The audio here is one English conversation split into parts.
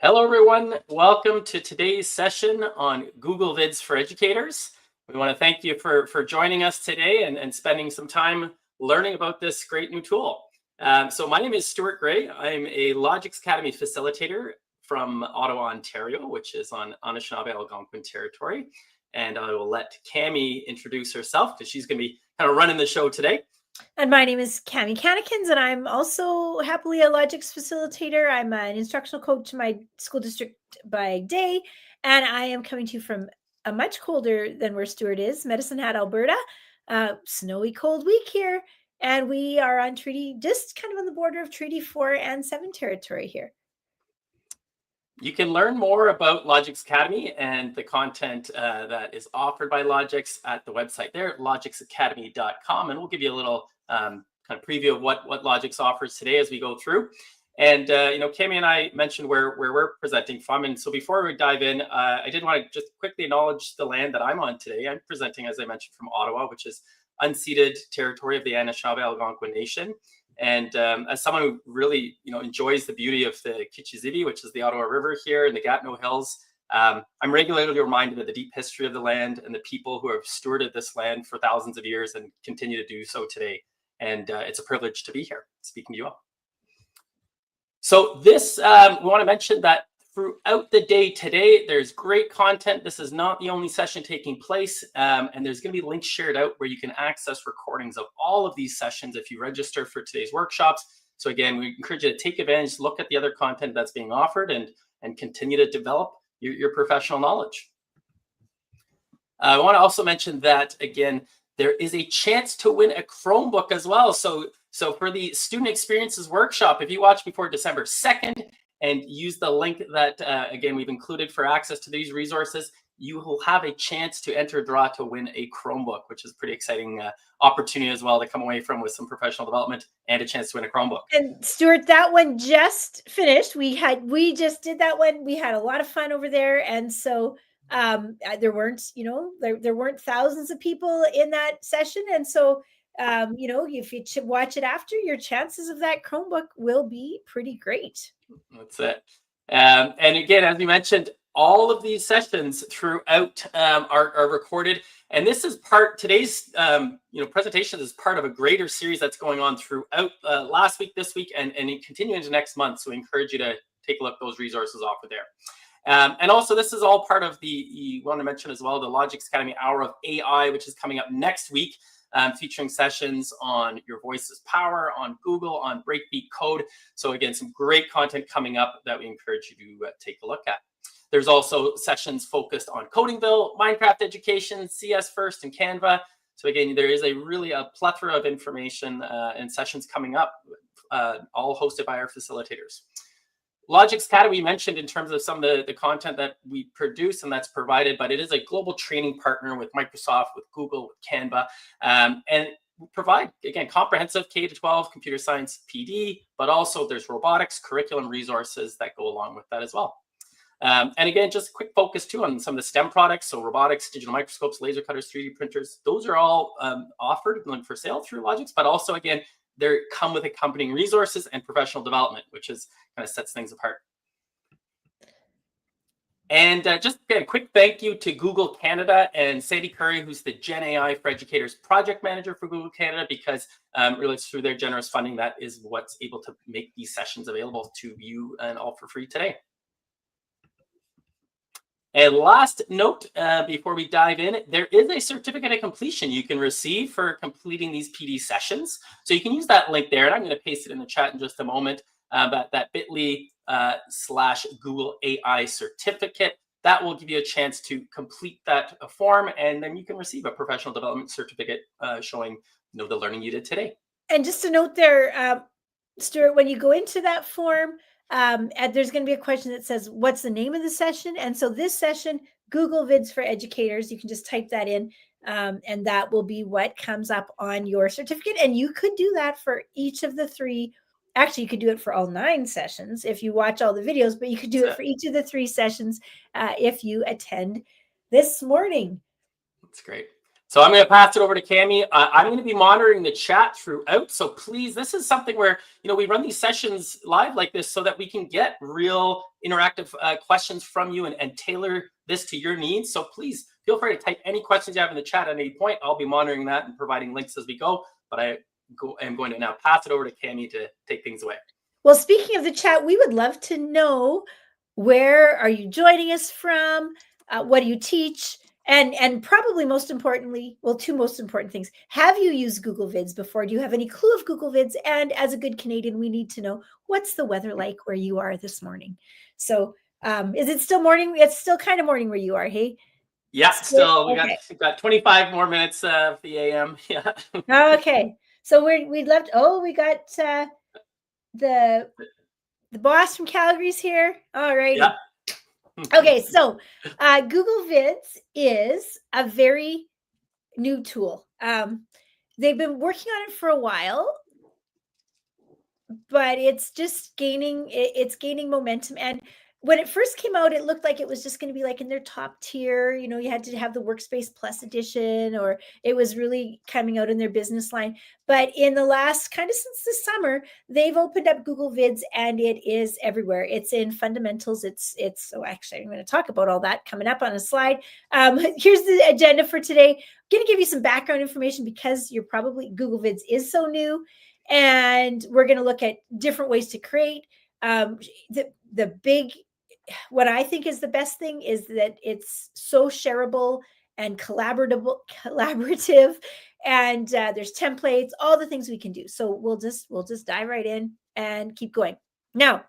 Hello, everyone. Welcome to today's session on Google Vids for Educators. We want to thank you for joining us today and spending some time learning about this great new tool. So my name is Stuart Gray. I'm a Logix Academy facilitator from Ottawa, Ontario, which is on Anishinaabe Algonquin territory. And I will let Cami introduce herself because she's going to be kind of running the show today. And my name is Cami Cannikins, and I'm also happily a Logix facilitator. I'm an instructional coach in my school district by day, and I am coming to you from a much colder than where Stuart is, Medicine Hat, Alberta. Snowy, cold week here, and we are on Treaty, just kind of on the border of Treaty 4 and 7 territory here. You can learn more about Logix Academy and the content that is offered by Logix at the website there, logixacademy.com. And we'll give you a little kind of preview of what Logix offers today as we go through. And, Cami and I mentioned where we're presenting from. And so before we dive in, I did want to just quickly acknowledge the land that I'm on today. I'm presenting, as I mentioned, from Ottawa, which is unceded territory of the Anishinaabe Algonquin Nation. And as someone who really, enjoys the beauty of the Kichizibi, which is the Ottawa River here and the Gatineau Hills, I'm regularly reminded of the deep history of the land and the people who have stewarded this land for thousands of years and continue to do so today. And it's a privilege to be here speaking to you all. So this, we want to mention that throughout the day today, there's great content. This is not the only session taking place, and there's going to be links shared out where you can access recordings of all of these sessions if you register for today's workshops. So again, we encourage you to take advantage, look at the other content that's being offered, and continue to develop your professional knowledge. I want to also mention that, again, there is a chance to win a Chromebook as well. So for the Student Experiences Workshop, if you watch before December 2nd, and use the link that, again, we've included for access to these resources, you will have a chance to enter a draw to win a Chromebook, which is a pretty exciting opportunity as well to come away from with some professional development and a chance to win a Chromebook. And Stuart, that one just finished. We just did that one. We had a lot of fun over there. And so there weren't, there weren't thousands of people in that session. And so, if you watch it after, your chances of that Chromebook will be pretty great. That's it. And again, as we mentioned, all of these sessions throughout are recorded. And this is today's presentation is part of a greater series that's going on throughout last week, this week, and continuing into next month. So we encourage you to take a look at those resources off of there. And also, this is all part of you want to mention as well, the Logix Academy Hour of AI, which is coming up next week. Featuring sessions on Your Voice is Power, on Google, on Breakbeat Code. So again, some great content coming up that we encourage you to take a look at. There's also sessions focused on Codingville, Minecraft education, CS First, and Canva. So again, there is really a plethora of information and sessions coming up, all hosted by our facilitators. Logix Academy, we mentioned in terms of some of the content that we produce and that's provided, but it is a global training partner with Microsoft, with Google, with Canva, and provide, again, comprehensive K-12 computer science PD, but also there's robotics curriculum resources that go along with that as well. And again, just a quick focus too on some of the STEM products. So robotics, digital microscopes, laser cutters, 3D printers, those are all offered and for sale through Logix, but also again, they come with accompanying resources and professional development, which is kind of sets things apart. And just a quick thank you to Google Canada and Sandy Curry, who's the Gen AI for Educators project manager for Google Canada, because really it's through their generous funding that is what's able to make these sessions available to you and all for free today. And last note, before we dive in, there is a certificate of completion you can receive for completing these PD sessions. So you can use that link there, and I'm going to paste it in the chat in just a moment. But that bit.ly/Google AI certificate, that will give you a chance to complete that form, and then you can receive a professional development certificate showing the learning you did today. And just a note there, Stuart, when you go into that form, and there's going to be a question that says, what's the name of the session? And so this session, Google Vids for Educators, you can just type that in, and that will be what comes up on your certificate. And you could do that for each of the three. Actually, you could do it for all 9 sessions if you watch all the videos, but you could do it for each of the 3 sessions if you attend this morning. That's great. So I'm going to pass it over to Cami. I'm going to be monitoring the chat throughout. So please, this is something where, we run these sessions live like this so that we can get real interactive questions from you and tailor this to your needs. So please feel free to type any questions you have in the chat at any point. I'll be monitoring that and providing links as we go. But I am going to now pass it over to Cami to take things away. Well, speaking of the chat, we would love to know, where are you joining us from? What do you teach? And probably most importantly, well, two most important things. Have you used Google Vids before? Do you have any clue of Google Vids? And as a good Canadian, we need to know, what's the weather like where you are this morning? So is it still morning? It's still kind of morning where you are, hey? Yeah, still, we got 25 more minutes of the AM. Yeah. Okay. So we'd love to, we got the boss from Calgary's here. All righty. Yeah. Okay, so Google Vids is a very new tool. They've been working on it for a while, but it's just gaining momentum. And when it first came out, it looked like it was just going to be like in their top tier. You had to have the Workspace Plus edition, or it was really coming out in their business line. But in the last, kind of since the summer, they've opened up Google Vids, and it is everywhere. It's in fundamentals. So actually, I'm going to talk about all that coming up on a slide. Here's the agenda for today. I'm going to give you some background information because Google Vids is so new. And we're going to look at different ways to create. What I think is the best thing is that it's so shareable and collaborative, and there's templates, all the things we can do. So we'll just dive right in and keep going. Now,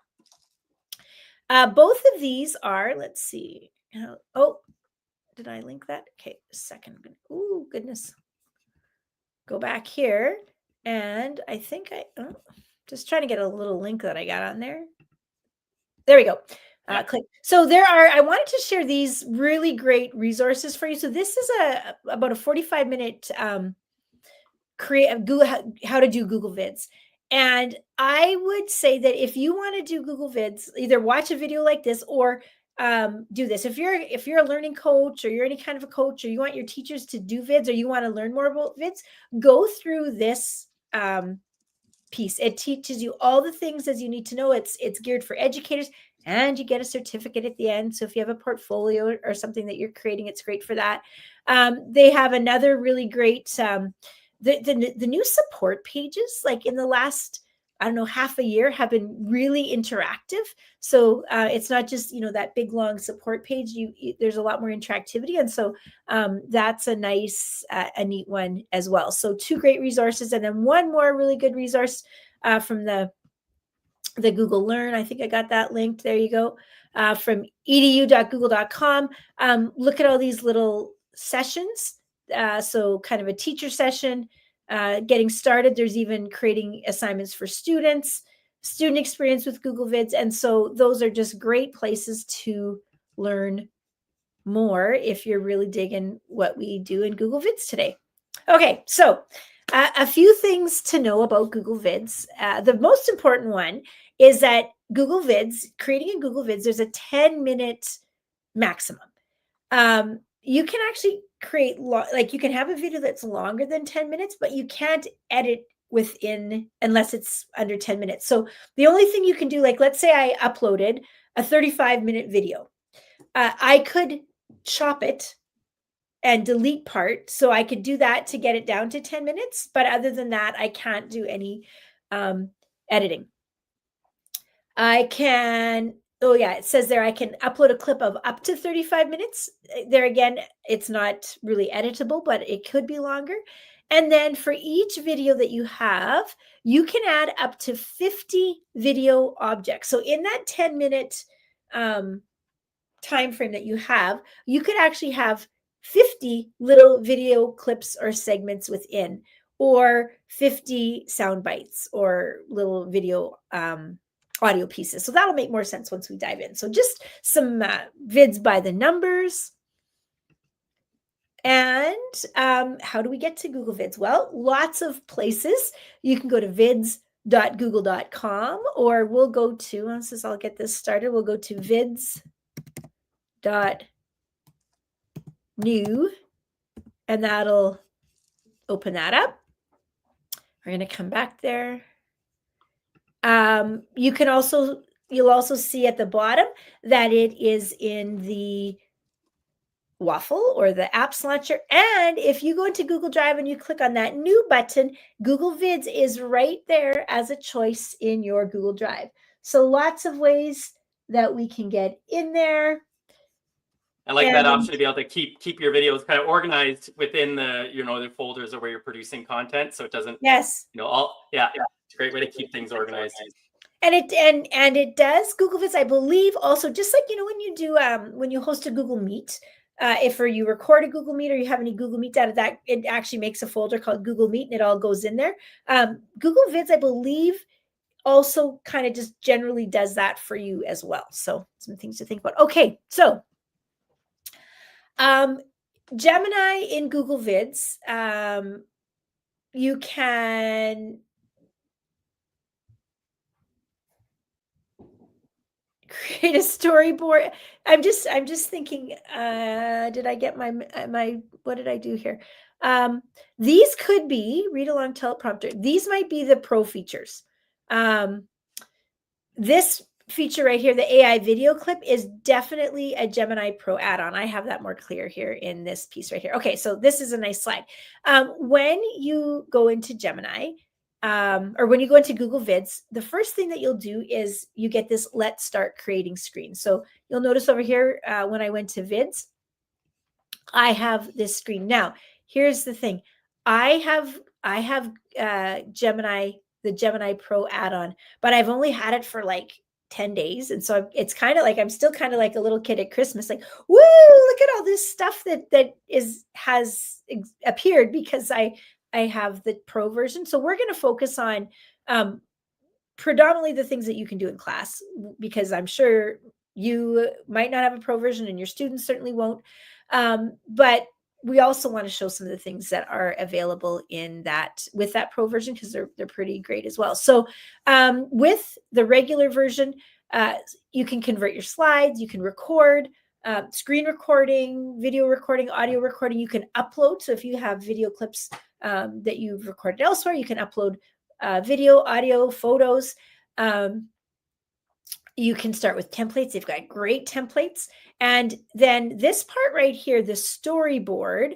both of these are, let's see. Did I link that? Okay, a second. Oh, goodness. Go back here. And I think just trying to get a little link that I got on there. There we go. Click. So I wanted to share these really great resources for you. So this is about a 45-minute how to do Google Vids. And I would say that if you want to do Google Vids, either watch a video like this or do this. If you're a learning coach, or you're any kind of a coach, or you want your teachers to do Vids, or you want to learn more about Vids, go through this piece. It teaches you all the things as you need to know. It's geared for educators, and you get a certificate at the end. So if you have a portfolio or something that you're creating, it's great for that. They have another really great, the new support pages, like in the last, I don't know, half a year, have been really interactive. So it's not just, that big long support page. There's a lot more interactivity. And so that's a nice, a neat one as well. So two great resources. And then one more really good resource from the Google Learn. I think I got that linked. There you go. From edu.google.com. Look at all these little sessions. So kind of a teacher session, getting started. There's even creating assignments for students, student experience with Google Vids. And so those are just great places to learn more if you're really digging what we do in Google Vids today. Okay, so a few things to know about Google Vids. The most important one is that Google Vids, creating a Google Vids, there's a 10-minute maximum. You can actually create, you can have a video that's longer than 10 minutes, but you can't edit unless it's under 10 minutes. So the only thing you can do, let's say I uploaded a 35-minute video. I could chop it and delete part. So I could do that to get it down to 10 minutes. But other than that, I can't do any editing. I can, it says there I can upload a clip of up to 35 minutes. There again, it's not really editable, but it could be longer. And then for each video that you have, you can add up to 50 video objects. So in that 10-minute time frame that you have, you could actually have 50 little video clips or segments within, or 50 sound bites or little video audio pieces. So that'll make more sense once we dive in. So just some vids by the numbers. And how do we get to Google Vids? Well, lots of places. You can go to vids.google.com, or we'll go to, since I'll get this started, we'll go to vids.new, and that'll open that up. We're going to come back there. You'll also see at the bottom that it is in the waffle or the apps launcher. And if you go into Google Drive and you click on that new button, Google Vids is right there as a choice in your Google Drive. So lots of ways that we can get in there. I like that option to be able to keep your videos kind of organized within the, the folders or where you're producing content, so it doesn't, it's a great way to keep things organized. And it does Google Vids, I believe, also just like when you do when you host a Google Meet, if you record a Google Meet or you have any Google Meet data, that it actually makes a folder called Google Meet and it all goes in there. Google Vids, I believe, also kind of just generally does that for you as well. So some things to think about. Okay, so Gemini in Google Vids, you can create a storyboard. I'm just thinking, did I get my what did I do here? These could be read along teleprompter. These might be the pro features. This feature right here, the AI video clip, is definitely a Gemini Pro add-on. I have that more clear here in this piece right here. Okay, so this is a nice slide. When you go into Gemini, or when you go into Google Vids, the first thing that you'll do is you get this let's start creating screen. So you'll notice over here, when I went to Vids, I have this screen. Now, here's the thing. I have Gemini, the Gemini Pro add-on, but I've only had it for like 10 days. And so it's kind of like, I'm still kind of like a little kid at Christmas, like, woo, look at all this stuff that has appeared because I have the Pro version. So we're going to focus on predominantly the things that you can do in class, because I'm sure you might not have a Pro version and your students certainly won't. But we also want to show some of the things that are available with that Pro version, because they're pretty great as well. So with the regular version, you can convert your slides, you can record, screen recording, video recording, audio recording. You can upload. So if you have video clips that you've recorded elsewhere, you can upload video, audio, photos. You can start with templates. They've got great templates. And then this part right here, the storyboard,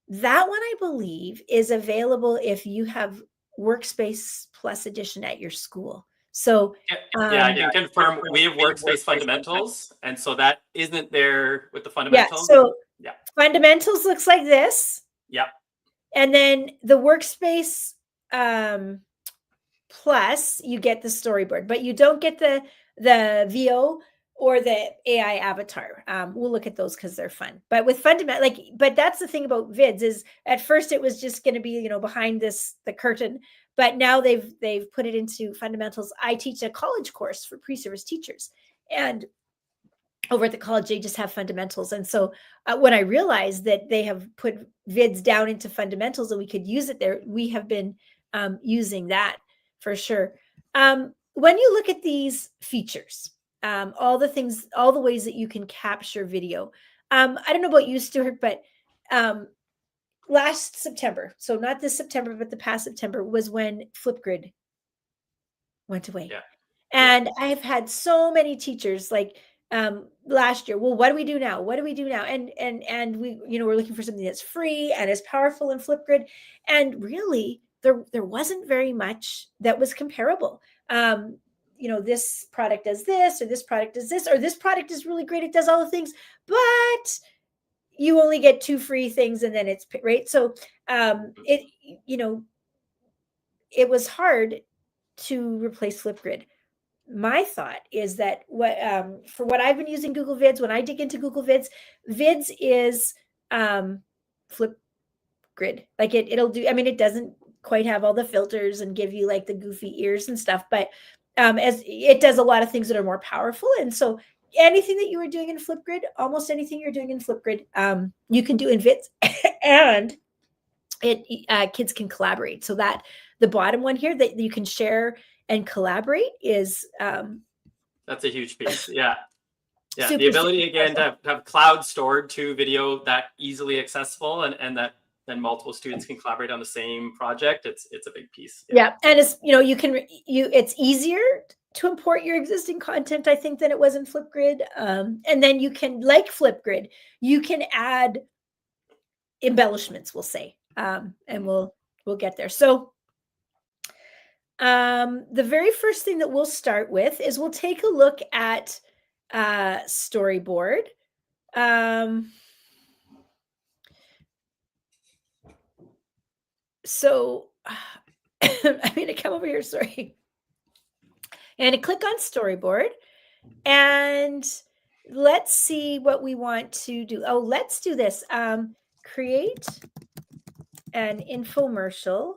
that one I believe is available if you have Workspace Plus Edition at your school. So I can confirm we have Workspace Fundamentals, and so that isn't there with the fundamentals. So Fundamentals looks like this. And then the Workspace Plus, you get the storyboard, but you don't get the VO or the AI avatar. We'll look at those because they're fun. But with but that's the thing about Vids is at first it was just going to be, behind the curtain, but now they've put it into Fundamentals. I teach a college course for pre-service teachers, and over at the college, they just have Fundamentals. And so when I realized that they have put Vids down into Fundamentals and we could use it there, we have been using that for sure. When you look at these features, all the ways that you can capture video. I don't know about you, Stuart, but last September, so not this September, but the past September, was when Flipgrid went away. And I have had so many teachers like last year, well, what do we do now? What do we do now? And we, we're looking for something that's free and is powerful in Flipgrid. And really, there wasn't very much that was comparable. This product does this, or this product does this, or this product is really great. It does all the things, but you only get 2 free things and then it's right. So it was hard to replace Flipgrid. My thought is that for what I've been using Google Vids, when I dig into Google Vids, Vids is Flipgrid. Like it'll do, it doesn't quite have all the filters and give you like the goofy ears and stuff, but as it does a lot of things that are more powerful. And so anything that you were doing in Flipgrid, almost anything you're doing in Flipgrid, you can do in Vids, and kids can collaborate. So that the bottom one here that you can share and collaborate is that's a huge piece. The ability again to have cloud stored to video that easily accessible, and that then multiple students can collaborate on the same project. It's a big piece. Yeah. And it's, it's easier to import your existing content, I think, than it was in Flipgrid. And then you can, like Flipgrid, you can add embellishments, we'll say, and we'll get there. So the very first thing that we'll start with is we'll take a look at storyboard. So I'm going to come over here, sorry. And to click on storyboard, and let's see what we want to do. Oh, let's do this. Create an infomercial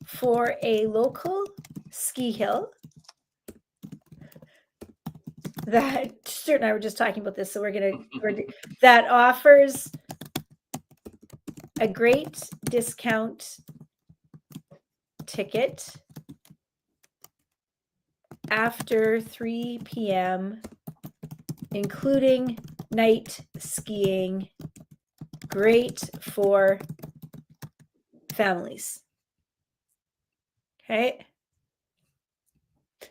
for a local ski hill that Stuart and I were just talking about this. So that offers a great discount ticket after 3 p.m., including night skiing, great for families. Okay.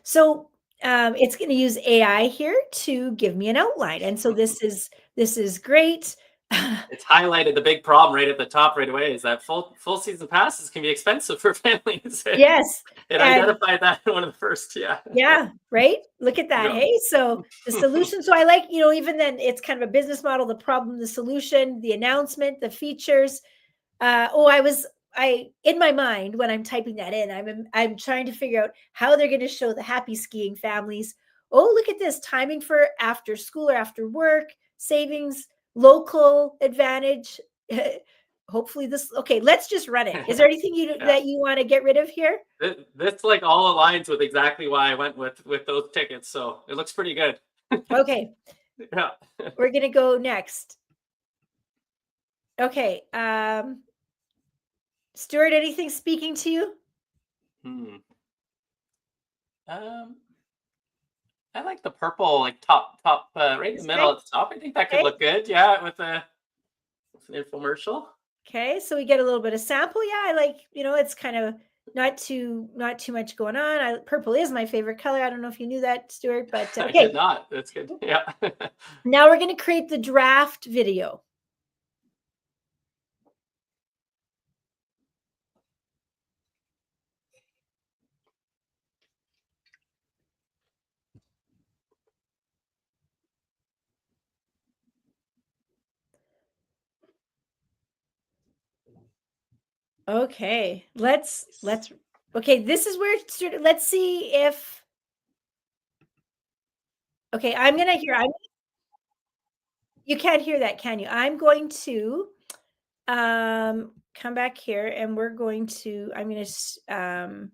So it's going to use AI here to give me an outline. And so this is great. It's highlighted the big problem right at the top right away, is that full season passes can be expensive for families. Yes. It identified that in one of the first. Yeah. Yeah. Right. Look at that. Yeah. Hey, so the solution. So I like, even then it's kind of a business model, the problem, the solution, the announcement, the features. In my mind, when I'm typing that in, I'm trying to figure out how they're going to show the happy skiing families. Oh, look at this timing for after school or after work, savings, local advantage. Hopefully this, okay, let's just run it. Is there anything that you want to get rid of here? This like all aligns with exactly why I went with those tickets. So it looks pretty good. Okay. Yeah. We're going to go next. Okay. Stuart, anything speaking to you? I like the purple, like top right in the middle at the top. I think that could look good. Yeah, with an infomercial. Okay, so we get a little bit of sample. Yeah, I like, it's kind of not too much going on. Purple is my favorite color. I don't know if you knew that, Stuart, but okay. I did not. That's good. Yeah. Now we're going to create the draft video. Okay, okay, this is where, let's see if, okay, you can't hear that, can you? I'm going to come back here and I'm going to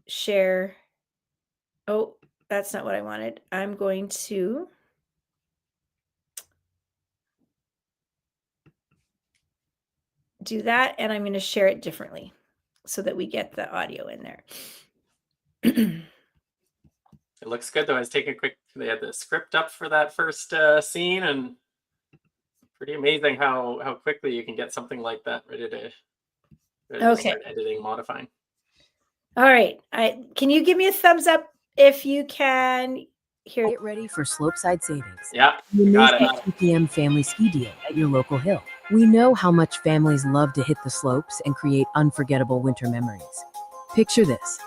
share. Oh, that's not what I wanted. I'm going to do that, and I'm going to share it differently so that we get the audio in there. It looks good though. I was taking a quick, they had the script up for that first scene, and pretty amazing how quickly you can get something like that ready to start editing, modifying. All right. Can you give me a thumbs up if you can hear? Get ready for Slopeside Savings. Yeah, got it. 3 p.m. family ski deal at your local hill. We know how much families love to hit the slopes and create unforgettable winter memories. Picture this.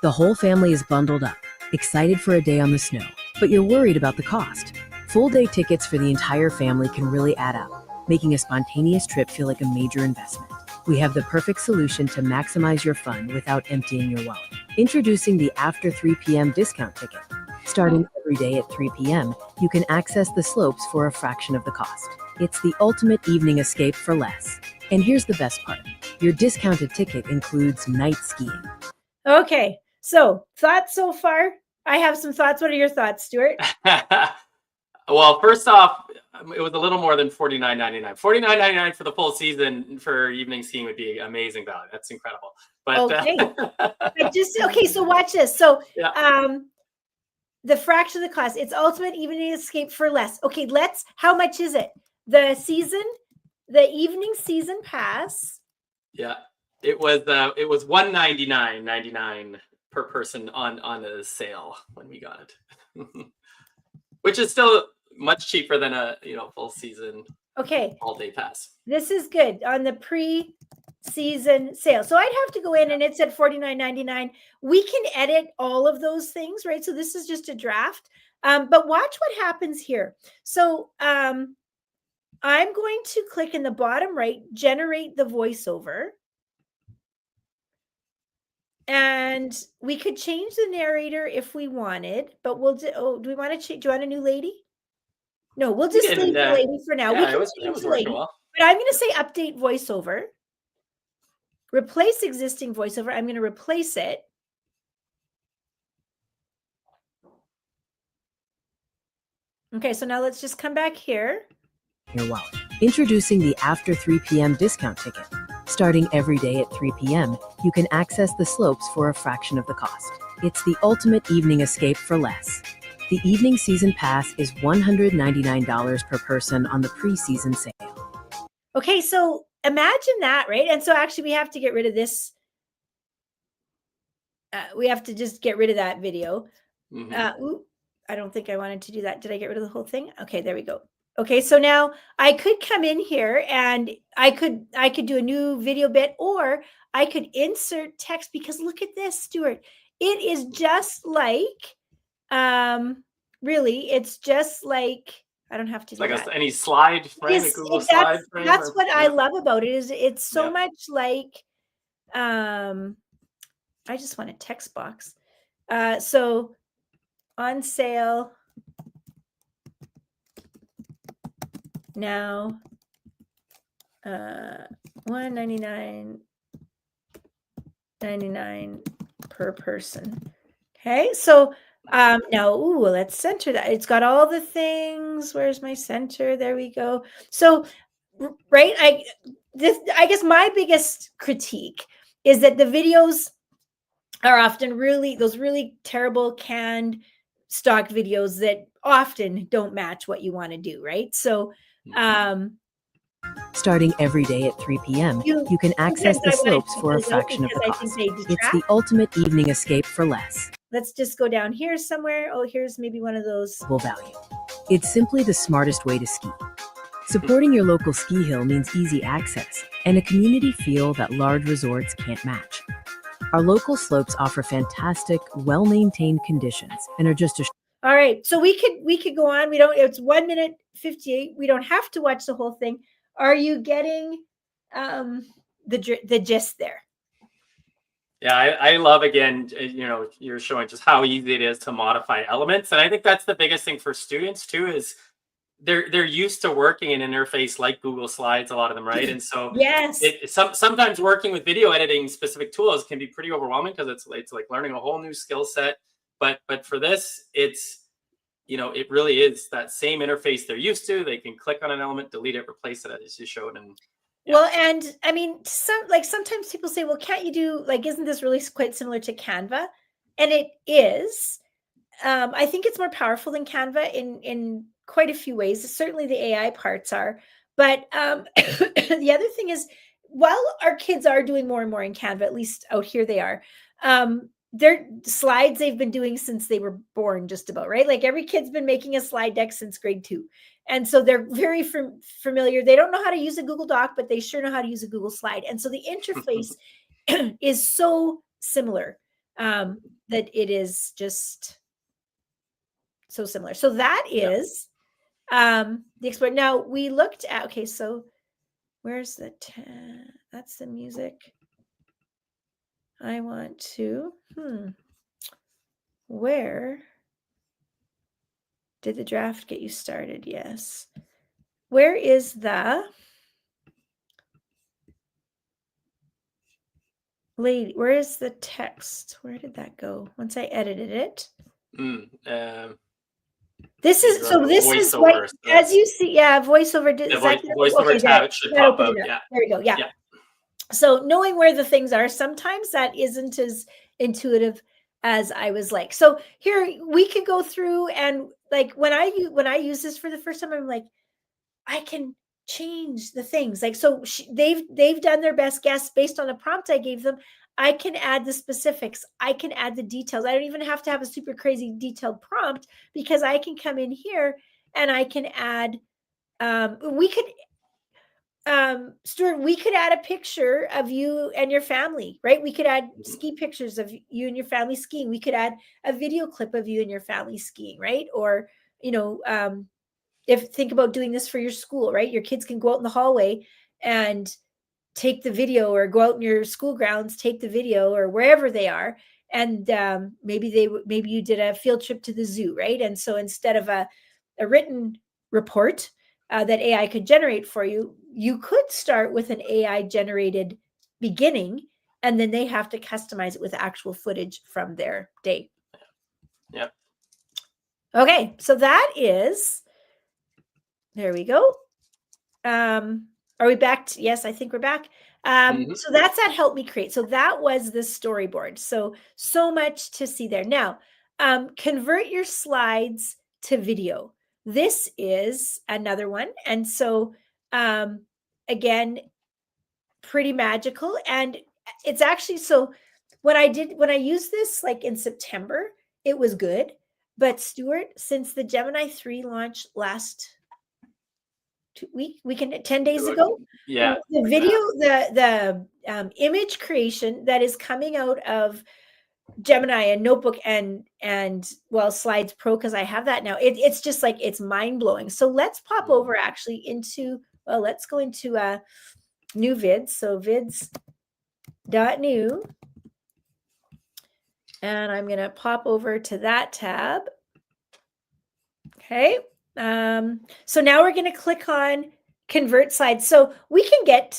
The whole family is bundled up, excited for a day on the snow, but you're worried about the cost. Full day tickets for the entire family can really add up, making a spontaneous trip feel like a major investment. We have the perfect solution to maximize your fun without emptying your wallet. Introducing the After 3 p.m. discount ticket. Starting every day at 3 p.m., you can access the slopes for a fraction of the cost. It's the ultimate evening escape for less. And here's the best part. Your discounted ticket includes night skiing. Okay, so thoughts so far? I have some thoughts. What are your thoughts, Stuart? Well, first off, it was a little more than $49.99. $49.99 for the full season for evening skiing would be amazing value. That's incredible. But okay. Okay, so watch this. So the fraction of the cost. It's ultimate evening escape for less. Okay, how much is it? The evening season pass. Yeah, it was $199.99 per person on a sale when we got it, which is still much cheaper than a full season all day pass. This is good on the pre-season sale. So I'd have to go in and it said $49.99. We can edit all of those things, right? So this is just a draft. But watch what happens here. So I'm going to click in the bottom right, generate the voiceover. And we could change the narrator if we wanted, but we'll do we want to change? Do you want a new lady? No, we'll just leave the lady for now. Yeah, it was working well. But I'm going to say update voiceover. Replace existing voiceover. I'm going to replace it. Okay, so now let's just come back here. Your wallet. Introducing the After 3 p.m. discount ticket. Starting every day at 3 p.m., you can access the slopes for a fraction of the cost. It's the ultimate evening escape for less. The evening season pass is $199 per person on the pre-season sale. Okay, so imagine that, right? And so actually we have to get rid of this. We have to just get rid of that video. I don't think I wanted to do that. Did I get rid of the whole thing? Okay, there we go. Okay, so now I could come in here and I could do a new video bit, or I could insert text, because look at this, Stuart. It is just like, really, it's just like, I don't have to do like that. any slide frame, a Google slide frame. That's what I love about it, is it's so much like, I just want a text box. So on sale now, $199.99 per person. Okay, so now, let's center that. It's got all the things. Where's my center? There we go. So, right, I guess my biggest critique is that the videos are often those really terrible canned stock videos that often don't match what you want to do, right? So starting every day at 3 p.m., you can access the slopes for a fraction of the cost. It's the ultimate evening escape for less. Let's just go down here somewhere. Oh, here's maybe one of those. Value. It's simply the smartest way to ski. Supporting your local ski hill means easy access and a community feel that large resorts can't match. Our local slopes offer fantastic, well-maintained conditions and are just a... All right, so we could go on. It's 1 minute 58. We don't have to watch the whole thing. Are you getting the gist there? Yeah, I love, again, you're showing just how easy it is to modify elements. And I think that's the biggest thing for students too, is they're used to working in an interface like Google Slides, a lot of them, right? And so yes, sometimes working with video editing specific tools can be pretty overwhelming, because it's like learning a whole new skill set. But for this, it's, it really is that same interface they're used to. They can click on an element, delete it, replace it, as you showed. And well, and I mean, sometimes people say, well, can't you do, isn't this really quite similar to Canva? And it is. I think it's more powerful than Canva in quite a few ways. Certainly the AI parts are. But the other thing is, while our kids are doing more and more in Canva, at least out here they are, their slides they've been doing since they were born, just about, right? Like every kid's been making a slide deck since grade 2. And so they're very familiar. They don't know how to use a Google Doc, but they sure know how to use a Google Slide. And so the interface is so similar that it is just so similar. So that is the Explorer. Now we looked at, okay, so where's that's the music. I want to, where did the draft get you started? Yes. Where is the lady? Where is the text? Where did that go? Once I edited it. This is what, as you see, voiceover. Voiceover tab should pop out. Yeah. There we go. Yeah. So knowing where the things are, sometimes that isn't as intuitive as I was like, so here we could go through, and like when I use this for the first time, I'm like, I can change the things. Like, so they've done their best guess based on the prompt I gave them. I can add the specifics. I can add the details. I don't even have to have a super crazy detailed prompt, because I can come in here and I can add, we could, Stuart, we could add a picture of you and your family, right? We could add ski pictures of you and your family skiing. We could add a video clip of you and your family skiing, right? Or, if think about doing this for your school, right? Your kids can go out in the hallway and take the video, or go out in your school grounds, take the video, or wherever they are. And maybe you did a field trip to the zoo, right? And so instead of a written report that AI could generate for you, you could start with an AI generated beginning, and then they have to customize it with actual footage from their day. Yeah. Okay, so that is, there we go. Are we back? Yes, I think we're back. So that's that Help Me Create. So that was the storyboard. So much to see there. Now, convert your slides to video. This is another one. And so, again, pretty magical. And it's actually, so when I used this like in September, it was good. But Stuart, since the Gemini 3 launch last we can 10 days ago, Yeah. the video, the image creation that is coming out of Gemini and Notebook and well, Slides Pro, because I have that now, it's just like, it's mind-blowing. So let's pop over actually into, well, let's go into new Vids. So vids.new, and I'm going to pop over to that tab. Okay. So now we're going to click on convert slides. So we can get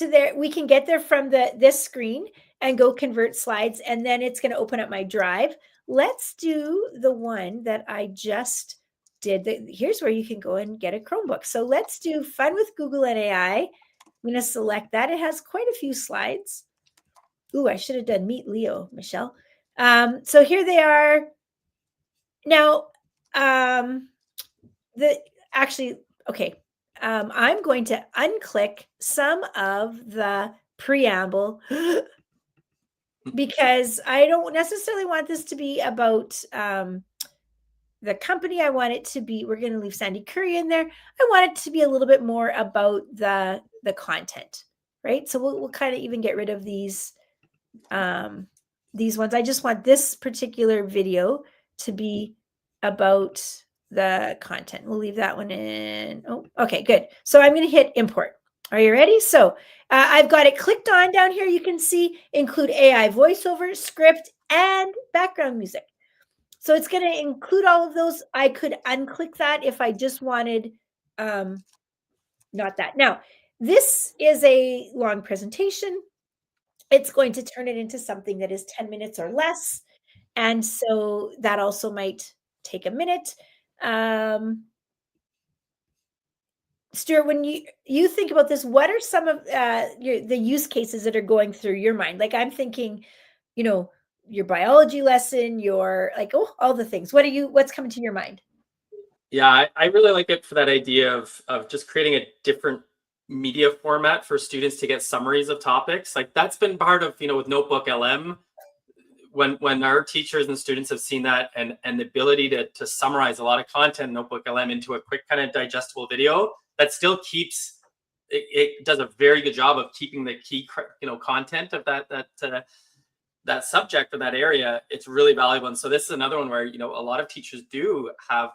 there from this screen and go convert slides, and then it's going to open up my drive. Let's do the one that I just did. Here's where you can go and get a Chromebook. So let's do Fun with Google and AI. I'm going to select that. It has quite a few slides. Ooh, I should have done Meet Leo, Michelle. So here they are. Now, okay. I'm going to unclick some of the preamble because I don't necessarily want this to be about the company. I want it to be, we're going to leave Sandy Curry in there. I want it to be a little bit more about the content, right? So we'll kind of even get rid of these ones. I just want this particular video to be about the content. We'll leave that one in. Oh, okay, good. So I'm going to hit import. Are you ready? So I've got it clicked on down here. You can see include AI voiceover, script, and background music. So it's going to include all of those. I could unclick that if I just wanted not that. Now, this is a long presentation. It's going to turn it into something that is 10 minutes or less. And so that also might take a minute. Stuart, when you think about this, what are some of the use cases that are going through your mind? Like, I'm thinking, your biology lesson, your all the things. What's coming to your mind? Yeah, I really like it for that idea of just creating a different media format for students to get summaries of topics. Like, that's been part of, with Notebook LM, when our teachers and students have seen that and the ability to summarize a lot of content in Notebook LM into a quick kind of digestible video that still keeps it does a very good job of keeping the key content of that subject or that area. It's really valuable. And so this is another one where a lot of teachers do have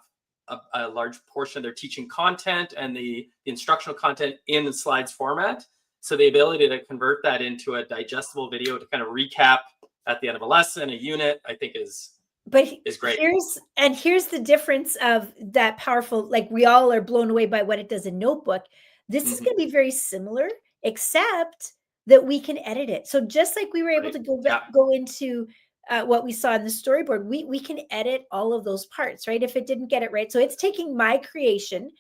a large portion of their teaching content and the instructional content in the slides format. So the ability to convert that into a digestible video to kind of recap at the end of a lesson, a unit, I think is great. Here's the difference of that powerful, like, we all are blown away by what it does in Notebook. This is going to be very similar, except that we can edit it. So just like we were able to go into what we saw in the storyboard, we can edit all of those parts, right? If it didn't get it right. So it's taking my creation.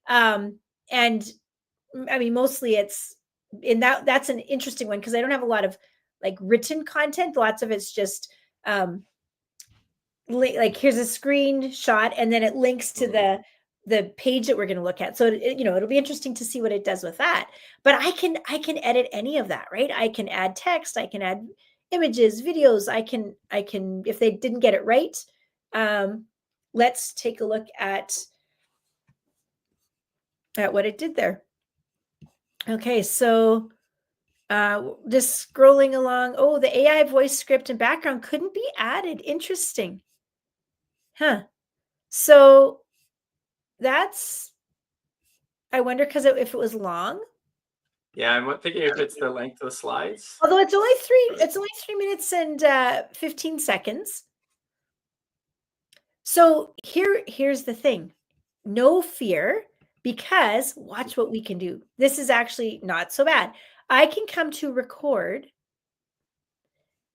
And I mean, mostly it's in that's an interesting one because I don't have a lot of like written content. Lots of it's just like here's a screenshot, and then it links to the page that we're going to look at. So it'll be interesting to see what it does with that. But I can edit any of that, right? I can add text, I can add images, videos. I can if they didn't get it right. Let's take a look at what it did there. Okay, so just scrolling along. Oh, the AI voice script and background couldn't be added. Interesting. Huh. So that's, I wonder, because if it was long. Yeah, I'm thinking if it's the length of the slides. Although it's only 3 minutes and 15 seconds. So here's the thing. No fear, because watch what we can do. This is actually not so bad. I can come to record,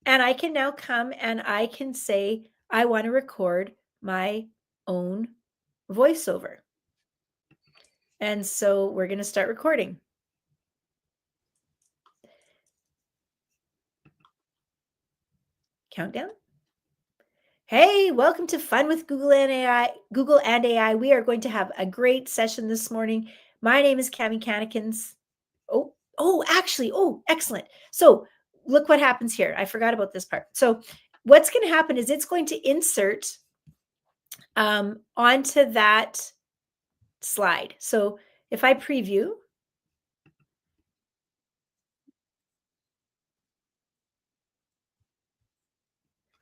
and I can now come and I can say, I want to record my own voiceover. And so we're going to start recording. Countdown. Hey, welcome to Fun with Google and AI. Google and AI. We are going to have a great session this morning. My name is Cami Cannikins. Oh, excellent. So look what happens here. I forgot about this part. So what's going to happen is it's going to insert onto that slide. So if I preview,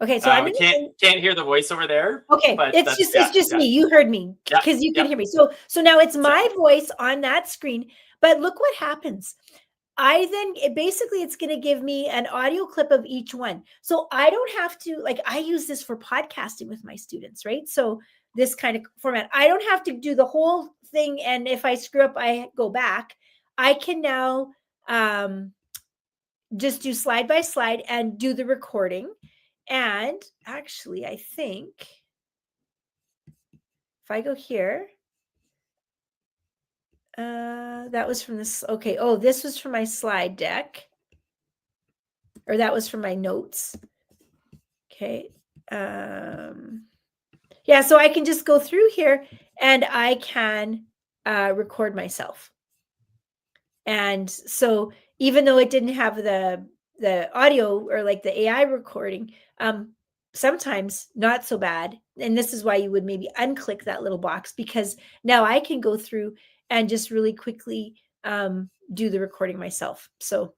okay, so we can't hear the voice over there. Okay, but it's just me. You heard me because you can hear me. So now it's my voice on that screen. But look what happens. It's going to give me an audio clip of each one. So I don't have to, like, I use this for podcasting with my students, right? So this kind of format, I don't have to do the whole thing. And if I screw up, I go back. I can now just do slide by slide and do the recording. And actually, I think if I go here, that was from this. Okay. Oh, this was from my slide deck, or that was from my notes. Okay. Yeah. So I can just go through here and I can record myself. And so even though it didn't have the audio or like the AI recording, sometimes not so bad. And this is why you would maybe unclick that little box, because now I can go through and just really quickly do the recording myself. So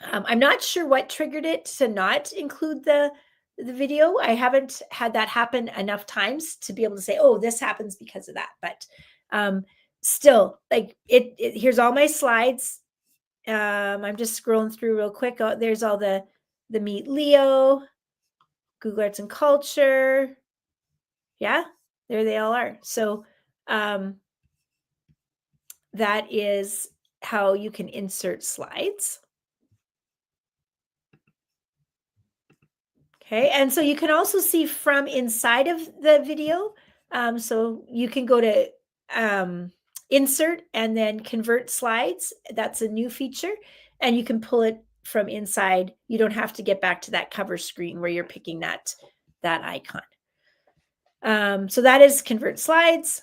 I'm not sure what triggered it to not include the video. I haven't had that happen enough times to be able to say, oh, this happens because of that. But still, like here's all my slides. I'm just scrolling through real quick. Oh, there's all the Meet Leo, Google Arts and Culture. Yeah, there they all are. So that is how you can insert slides. Okay, and so you can also see from inside of the video. So you can go to insert and then convert slides. That's a new feature, and you can pull it from inside. You don't have to get back to that cover screen where you're picking that icon. So that is convert slides.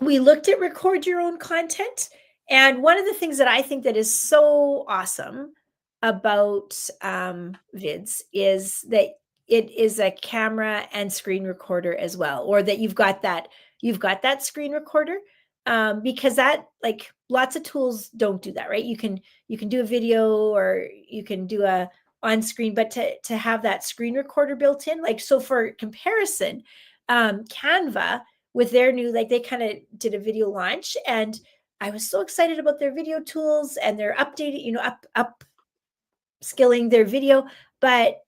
We looked at record your own content, and one of the things that I think that is so awesome about Vids is that it is a camera and screen recorder as well, or that you've got that screen recorder, because that, like, lots of tools don't do that, right? You can do a video or you can do a on screen, but to have that screen recorder built in, like, so for comparison, Canva with their new, like, they kind of did a video launch, and I was so excited about their video tools and their updated, up skilling their video. But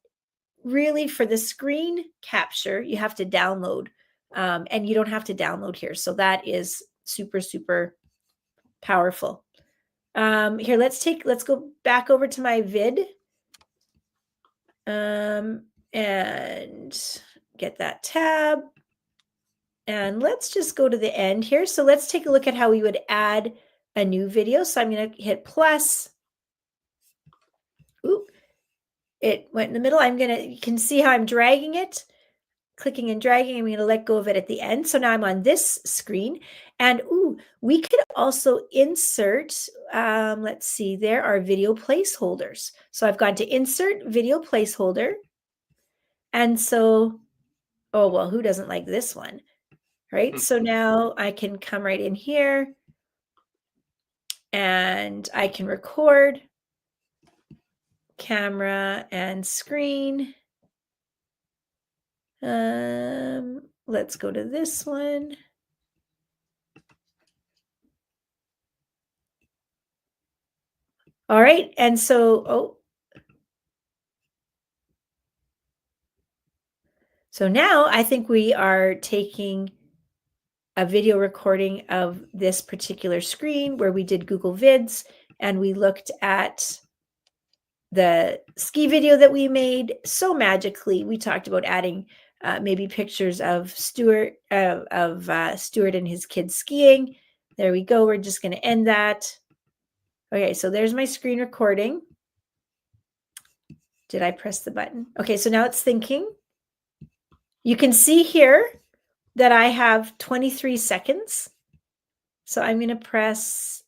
really, for the screen capture, you have to download, and you don't have to download here. So that is super, super powerful. Here, let's go back over to my vid, and get that tab. And let's just go to the end here. So let's take a look at how we would add a new video. So I'm going to hit plus. Ooh, it went in the middle. You can see how I'm dragging it. clicking and dragging. I'm going to let go of it at the end. So now I'm on this screen. And we could also insert, let's see, there are video placeholders. So I've gone to insert video placeholder. And so, oh, well, who doesn't like this one? Right? So now I can come right in here and I can record camera and screen. Let's go to this one. All right. And so, so now I think we are taking a video recording of this particular screen where we did Google Vids and we looked at the ski video that we made so magically. We talked about adding maybe pictures of Stuart and his kids skiing. There we go. We're just going to end that. Okay, so there's my screen recording. Did I press the button? Okay, so now it's thinking. You can see here that I have 23 seconds. So I'm going to press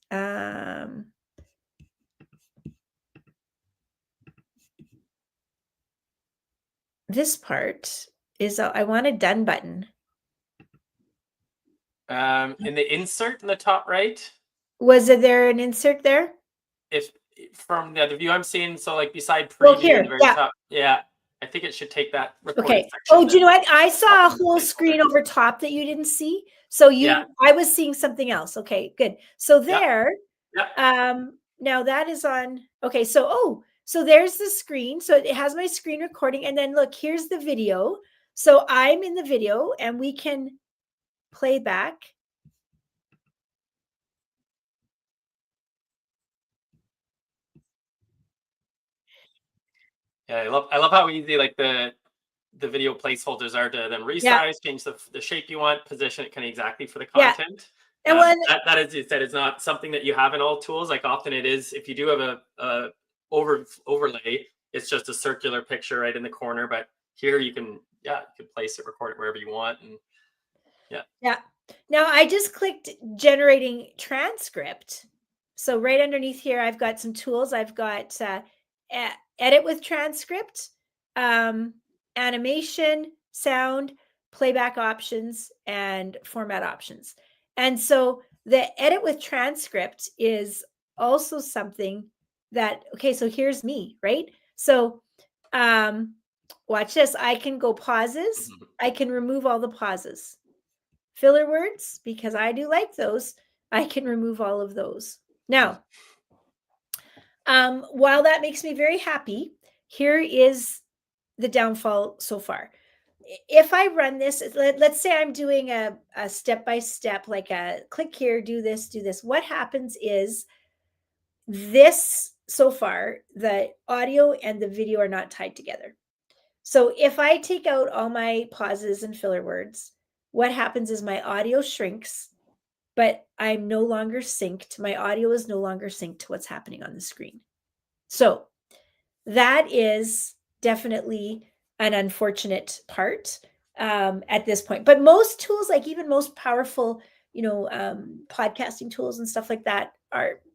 this part is I want a done button. In the insert in the top right. Was there an insert there? If from the view I'm seeing, so like beside preview Well, here, in the very yeah. top. Yeah, I think it should take that recorded Okay. section. Oh, do you know what? I saw a Up in the whole placeholder. screen over top that you didn't see. So I was seeing something else. Okay, good. So there, now that is on. Okay, so so there's the screen. So it has my screen recording, and then look, here's the video. So I'm in the video, and we can play back. Yeah, I love how easy like the video placeholders are to then resize, change the shape you want, position it kind of exactly for the content. And when that as you said, is not something that you have in all tools. Like often it is, if you do have a overlay, it's just a circular picture right in the corner. But here you can place it, record it wherever you want, and yeah. Now I just clicked generating transcript. So right underneath here, I've got some tools. I've got edit with transcript, animation, sound, playback options, and format options. And so the edit with transcript is also something that, okay, so here's me, right? So watch this. I can go pauses. I can remove all the pauses. Filler words, because I do like those, I can remove all of those. Now, while that makes me very happy, here is the downfall so far. If I run this, let's say I'm doing a step-by-step, like a click here, do this. What happens is this, so far, the audio and the video are not tied together. So if I take out all my pauses and filler words, what happens is my audio shrinks, but I'm no longer synced. My audio is no longer synced to what's happening on the screen. So that is definitely an unfortunate part at this point. But most tools, like even most powerful, podcasting tools and stuff like that,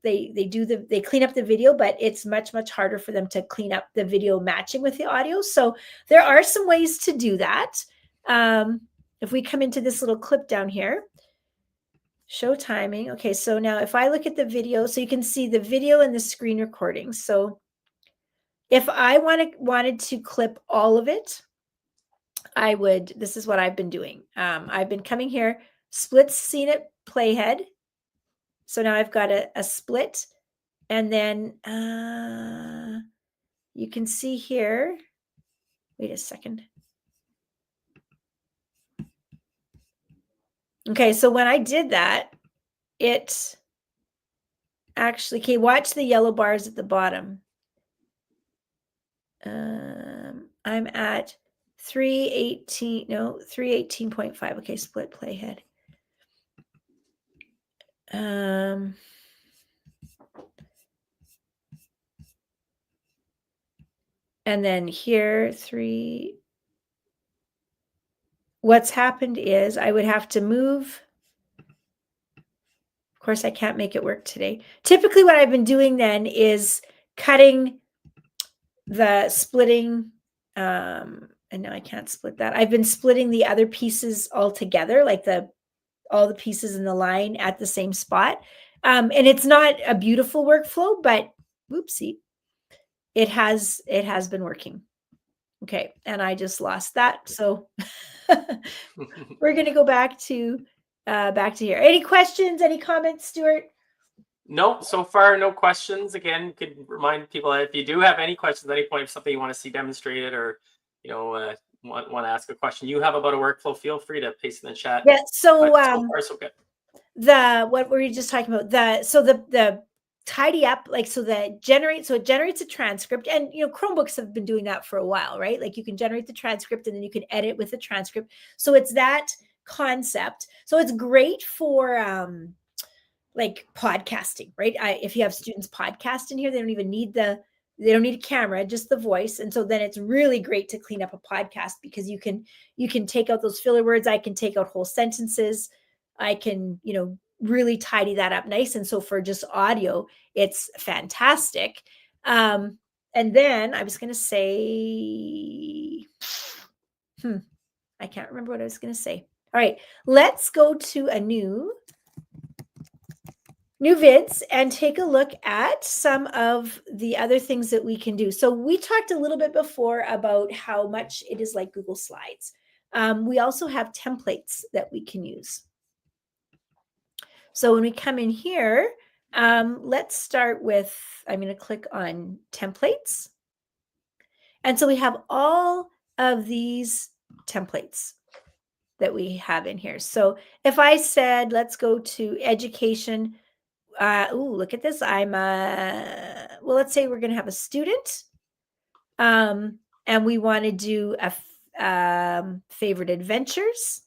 they clean up the video, but it's much harder for them to clean up the video matching with the audio. So there are some ways to do that. If we come into this little clip down here, show timing. Okay, so now if I look at the video, so you can see the video and the screen recording. So if I wanted to clip all of it, I would, this is what I've been doing. I've been coming here, split scene at playhead. So now I've got a split, and then you can see here, wait a second. Okay, so when I did that, it actually, okay, watch the yellow bars at the bottom. I'm at 318.5. Okay, split playhead. And then here, 3. what's happened is I would have to move. Of course, I can't make it work today. Typically what I've been doing then is cutting the splitting, and now I can't split that. I've been splitting the other pieces all together, like all the pieces in the line at the same spot. And it's not a beautiful workflow, but whoopsie, it has been working. Okay, and I just lost that. So we're going to go back to here. Any questions, any comments, Stuart? No, so far, no questions. Again, could remind people that if you do have any questions at any point, something you want to see demonstrated, or want to ask a question you have about a workflow, feel free to paste in the chat. Yeah. So so far, so good. What were you just talking about? The tidy up, like, it generates a transcript, and Chromebooks have been doing that for a while, right? Like, you can generate the transcript and then you can edit with the transcript. So it's that concept. So it's great for like podcasting, right? If you have students podcast in here, they don't need a camera, just the voice. And so then it's really great to clean up a podcast, because you can take out those filler words. I can take out whole sentences. I can, really tidy that up nice. And so for just audio, it's fantastic. And then I was going to say, I can't remember what I was going to say. All right, let's go to a new Vids and take a look at some of the other things that we can do. So we talked a little bit before about how much it is like Google Slides. We also have templates that we can use. So when we come in here, let's start with, I'm going to click on templates. And so we have all of these templates that we have in here. So if I said, let's go to education, look at this. Well, let's say we're going to have a student, and we want to do a favorite adventures.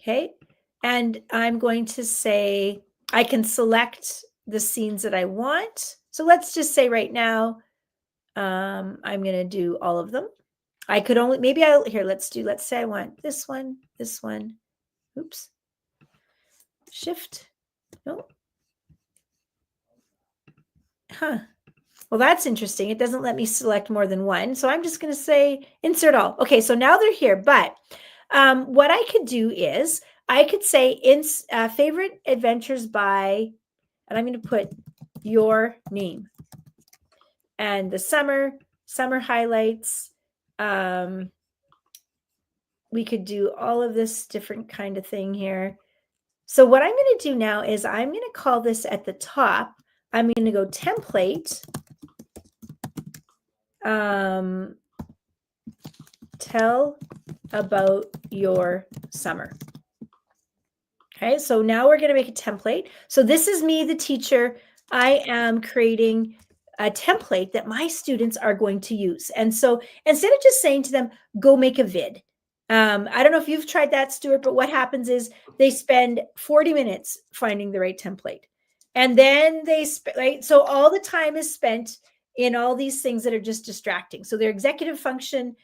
Okay. And I'm going to say, I can select the scenes that I want. So let's just say right now, I'm going to do all of them. I could only, let's say I want this one. Oops. Shift. No. Huh. Well, that's interesting. It doesn't let me select more than one. So I'm just going to say insert all. Okay, so now they're here. But what I could do is I could say favorite adventures by, and I'm going to put your name and the summer highlights. We could do all of this different kind of thing here. So what I'm going to do now is I'm going to call this at the top. I'm going to go template. Tell about your summer. Okay, so now we're going to make a template. So this is me, the teacher. I am creating a template that my students are going to use. And so instead of just saying to them, go make a vid. I don't know if you've tried that, Stuart, but what happens is they spend 40 minutes finding the right template. And then right? So all the time is spent in all these things that are just distracting. So their executive function,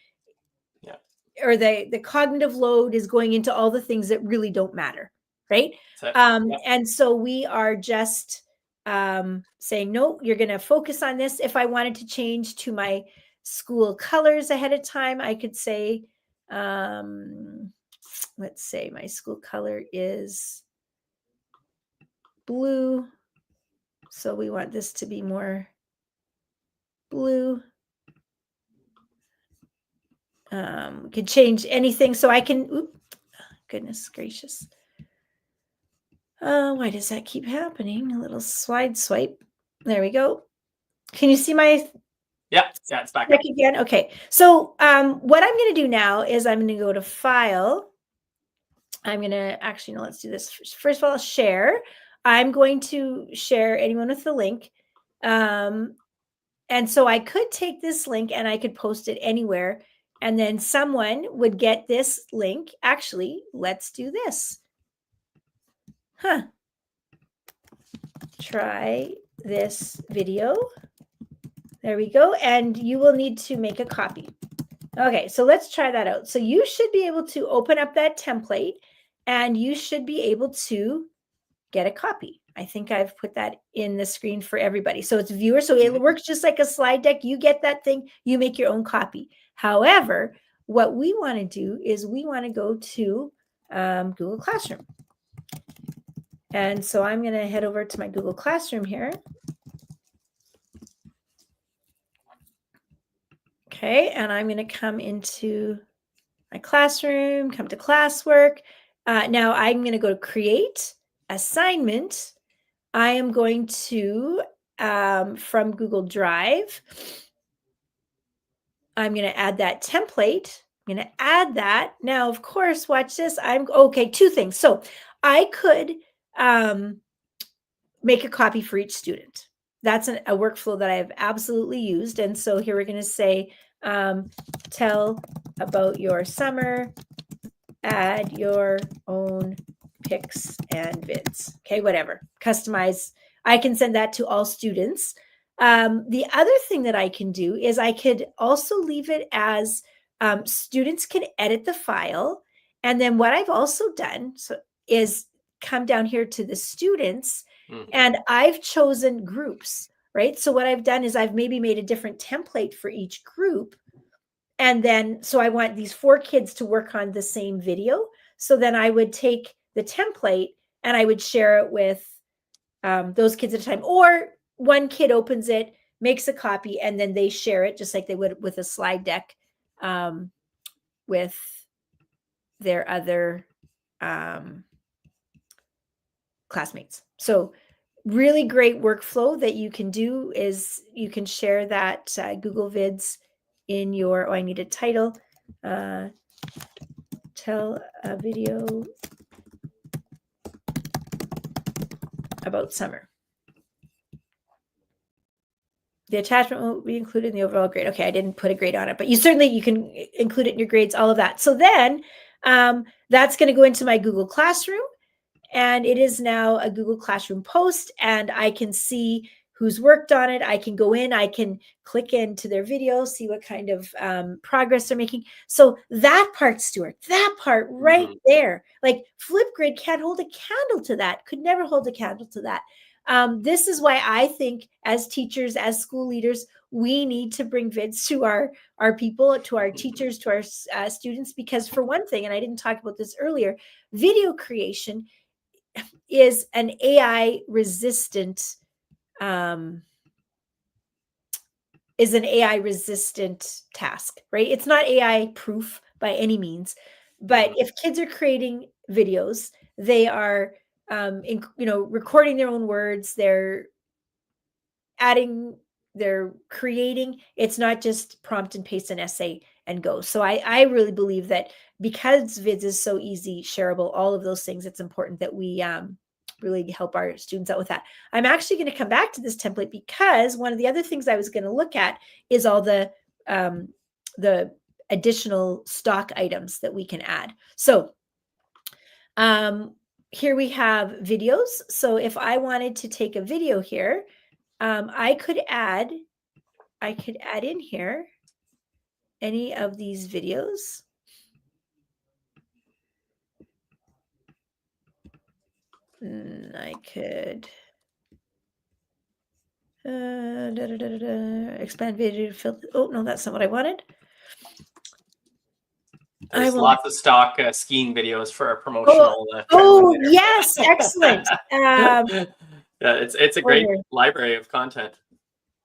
or the cognitive load is going into all the things that really don't matter, right? And so we are just saying, no, you're going to focus on this. If I wanted to change to my school colors ahead of time, I could say, let's say my school color is blue. So we want this to be more blue. Could change anything. So I can, goodness gracious. Why does that keep happening? A little slide swipe. There we go. Can you see my? Yeah, it's back again. Okay. So what I'm going to do now is I'm going to go to File. I'm going to actually, no, let's do this. First of all, share. I'm going to share anyone with the link. And so I could take this link and I could post it anywhere. And then someone would get this link. Actually, let's do this. Try this video. There we go. And you will need to make a copy. Okay, so let's try that out. So you should be able to open up that template and you should be able to get a copy. I think I've put that in the screen for everybody. So it's viewer. So it works just like a slide deck. You get that thing, you make your own copy. However, what we want to do is we want to go to Google Classroom. And so I'm going to head over to my Google Classroom here. Okay, and I'm going to come into my classroom, come to classwork. Now I'm going to go to create assignment. I am going to, from Google Drive, I'm going to add that template. I'm going to add that. Now, of course, watch this. Okay, two things. So I could make a copy for each student. That's a workflow that I've absolutely used. And so here we're going to say, tell about your summer, add your own pics and vids. Okay, whatever. Customize. I can send that to all students. The other thing that I can do is I could also leave it as students can edit the file. And then what I've also done is come down here to the students and I've chosen groups, right? So what I've done is I've maybe made a different template for each group. And then, so I want these 4 kids to work on the same video. So then I would take the template and I would share it with those kids at a time. Or one kid opens it, makes a copy, and then they share it just like they would with a slide deck with their other classmates. So really great workflow that you can do is you can share that Google Vids in your, I need a title, tell a video about summer. The attachment will be included in the overall grade. Okay, I didn't put a grade on it, but you can include it in your grades, all of that. So then that's going to go into my Google Classroom. And it is now a Google Classroom post, and I can see who's worked on it. I can go in, I can click into their video, see what kind of progress they're making. So that part, Stuart, that part right there, like Flipgrid can't hold a candle to that, could never hold a candle to that. This is why I think as teachers, as school leaders, we need to bring Vids to our people, to our teachers, to our students, because for one thing, and I didn't talk about this earlier, video creation is an AI resistant task, right? It's not AI proof by any means, but if kids are creating videos, they are recording their own words, they're creating, it's not just prompt and paste an essay and go. So I really believe that because Vids is so easy, shareable, all of those things, it's important that we really help our students out with that. I'm actually going to come back to this template because one of the other things I was going to look at is all the additional stock items that we can add. So here we have videos. So if I wanted to take a video here, I could add in here any of these videos. I could expand video filter. Oh no, that's not what I wanted. There's lots of stock skiing videos for our promotional. Yes, excellent. It's a great library of content.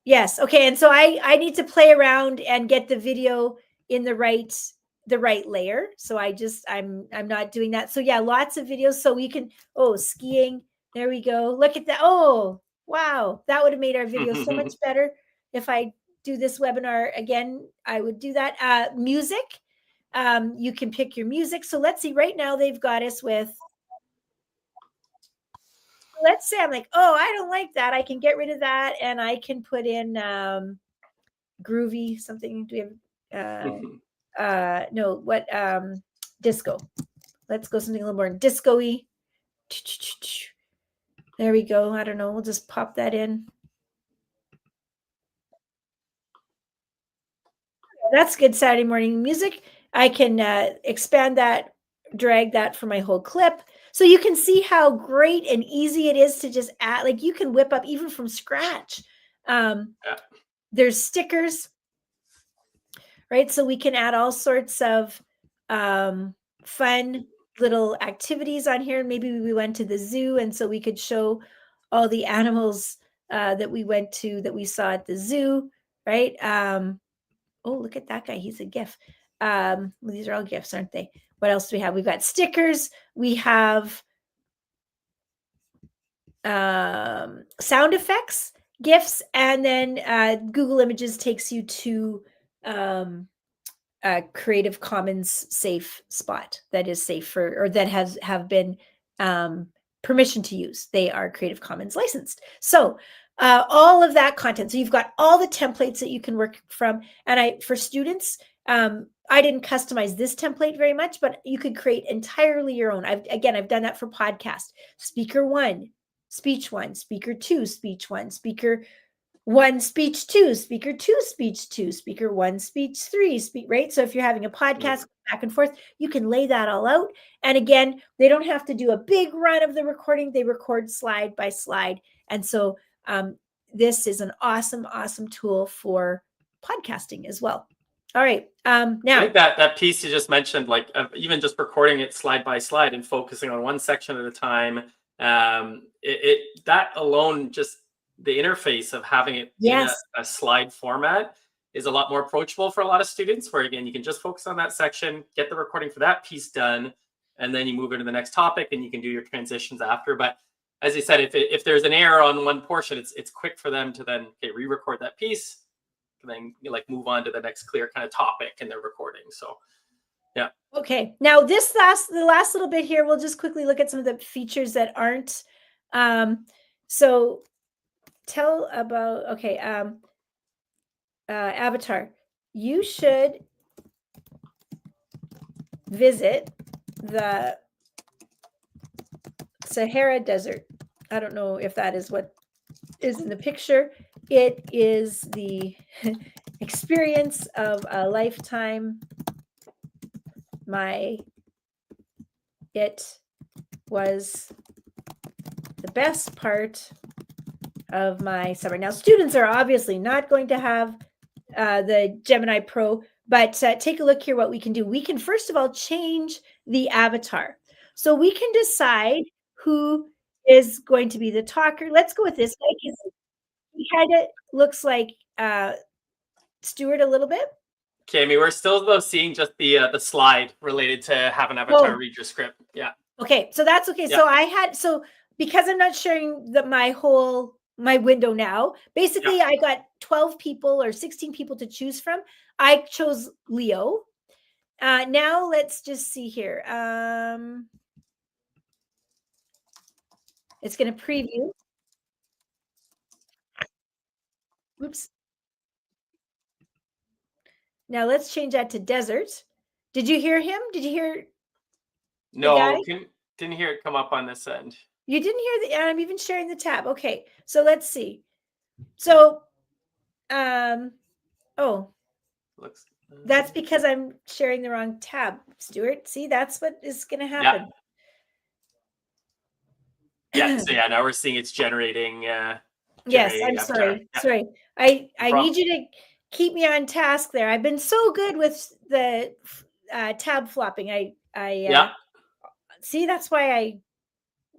Yes. Okay. And so I need to play around and get the video in the right layer. So I'm not doing that. So yeah, lots of videos. So we can, skiing. There we go. Look at that. Oh, wow. That would have made our video so much better. If I do this webinar again, I would do that. Music. You can pick your music. So let's see, right now they've got us with, let's say I'm like, I don't like that. I can get rid of that. And I can put in groovy something. Do we have no, what disco. Let's go something a little more disco-y. There we go. I don't know. We'll just pop that in. that's good. Saturday morning music. I can expand that, drag that for my whole clip. So you can see how great and easy it is to just add, like you can whip up even from scratch. There's stickers, right? So we can add all sorts of fun little activities on here. Maybe we went to the zoo, and so we could show all the animals that we went to, that we saw at the zoo, right? Oh, look at that guy. He's a GIF. Well, these are all GIFs, aren't they? What else do we have? We've got stickers. We have sound effects, GIFs, and then Google Images takes you to a Creative Commons safe spot that is safe for, or that have been permission to use. They are Creative Commons licensed. So all of that content. So you've got all the templates that you can work from. And for students, I didn't customize this template very much, but you could create entirely your own. I've done that for podcast. Speaker 1, speech 1, speaker 2, speech 1, speaker 1, speech 2, speaker 2, speech 2, speaker 1, speech 3, right? So if you're having a podcast back and forth, you can lay that all out. And again, they don't have to do a big run of the recording. They record slide by slide. And so this is an awesome, awesome tool for podcasting as well. All right. Now I think that piece you just mentioned, like even just recording it slide by slide and focusing on one section at a time, that alone, just the interface of having it in a slide format is a lot more approachable for a lot of students, where again, you can just focus on that section, get the recording for that piece done, and then you move into the next topic and you can do your transitions after. But as you said, if there's an error on one portion, it's quick for them to then re-record that piece, and then like move on to the next clear kind of topic in their recording. So yeah. Okay. Now the last little bit here, we'll just quickly look at some of the features that aren't. So tell about, okay. Avatar. You should visit the Sahara Desert. I don't know if that is what is in the picture. It is the experience of a lifetime. It was the best part of my summer. Now, students are obviously not going to have the Gemini Pro, but take a look here what we can do. We can, first of all, change the avatar. So we can decide who is going to be the talker. Let's go with this guy. He kind of looks like Stuart a little bit. Okay, I mean, we're still though seeing just the slide related to have an avatar read your script. Yeah. Okay, so that's okay. Yeah. So because I'm not sharing my window now, basically I got 12 people or 16 people to choose from. I chose Leo. Now let's just see here. It's going to preview. Oops. Now let's change that to desert. Did you hear him? Did you hear? No, didn't hear it come up on this end. You didn't hear I'm even sharing the tab. Okay, so let's see. So, that's because I'm sharing the wrong tab, Stuart. See, that's what is going to happen. Yeah. So now we're seeing it's generating. Yes, I'm sorry. Yeah. Sorry. I need you to keep me on task there. I've been so good with the tab flopping. I see, that's why I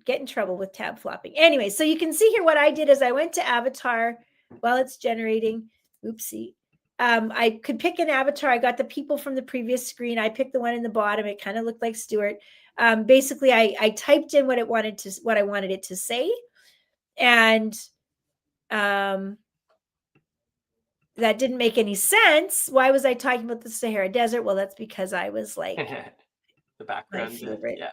get in trouble with tab flopping. Anyway, so you can see here what I did is I went to avatar while it's generating. Oopsie. I could pick an avatar. I got the people from the previous screen. I picked the one in the bottom. It kind of looked like Stuart. Basically, I typed in what I wanted it to say, and that didn't make any sense. Why was I talking about the Sahara Desert? Well, that's because I was like the background. Yeah.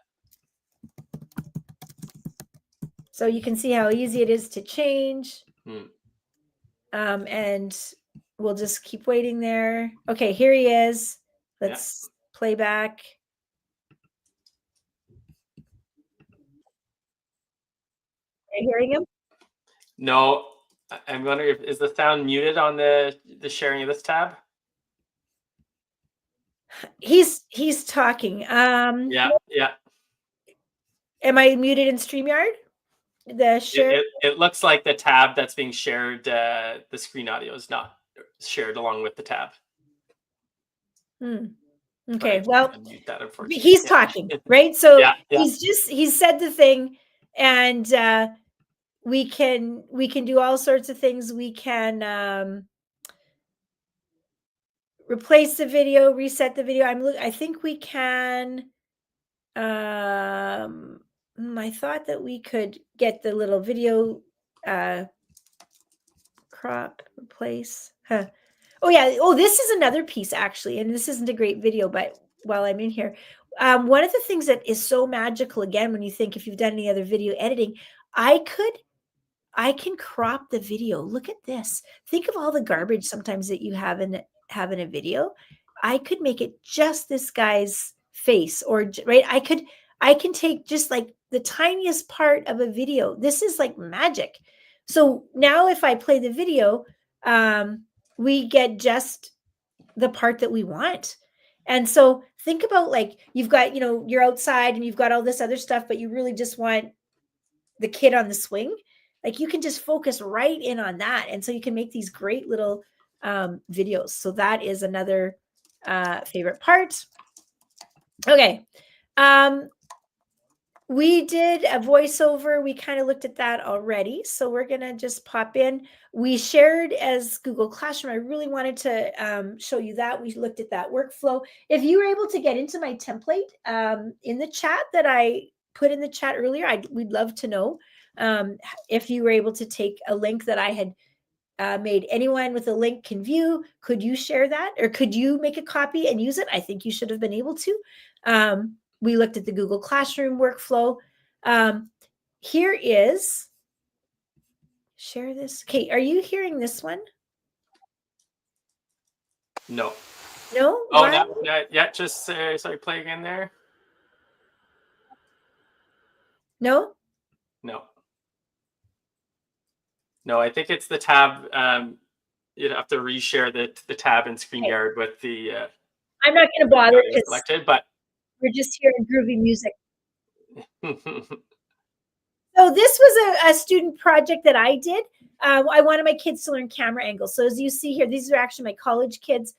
So you can see how easy it is to change. And we'll just keep waiting there. Okay, here he is. Let's play back. Are you hearing him? No, I'm wondering is the sound muted on the sharing of this tab? He's talking. Yeah, yeah. Am I muted in StreamYard? The share. It looks like the tab that's being shared, the screen audio is not shared along with the tab. Hmm. But I Okay. can't Well, unmute that, unfortunately. he's talking, right? So Yeah, yeah. he's said the thing, and we can do all sorts of things. We can replace the video, reset the video. I think we can. I thought that we could get the little video crop replace. Huh. Oh yeah. Oh, this is another piece actually, and this isn't a great video, but while I'm in here, one of the things that is so magical again when you think if you've done any other video editing, I can crop the video. Look at this. Think of all the garbage sometimes that you have in a video. I could make it just this guy's face or right. I can take just like the tiniest part of a video. This is like magic. So now if I play the video, we get just the part that we want. And so think about like you've got, you're outside and you've got all this other stuff, but you really just want the kid on the swing. Like you can just focus right in on that. And so you can make these great little videos. So that is another favorite part. Okay. We did a voiceover. We kind of looked at that already. So we're going to just pop in. We shared as Google Classroom. I really wanted to show you that. We looked at that workflow. If you were able to get into my template in the chat that I put in the chat earlier, we'd love to know if you were able to take a link that I had made. Anyone with a link can view. Could you share that? Or could you make a copy and use it? I think you should have been able to. We looked at the Google Classroom workflow. Here is, share this. Okay, are you hearing this one? No. No? Oh, no, yeah, just sorry, play again there. No? No, I think it's the tab. You'd have to reshare the tab in StreamYard with the. I'm not going to bother because selected, but we're just hearing groovy music. So this was a student project that I did. I wanted my kids to learn camera angles. So as you see here, these are actually my college kids.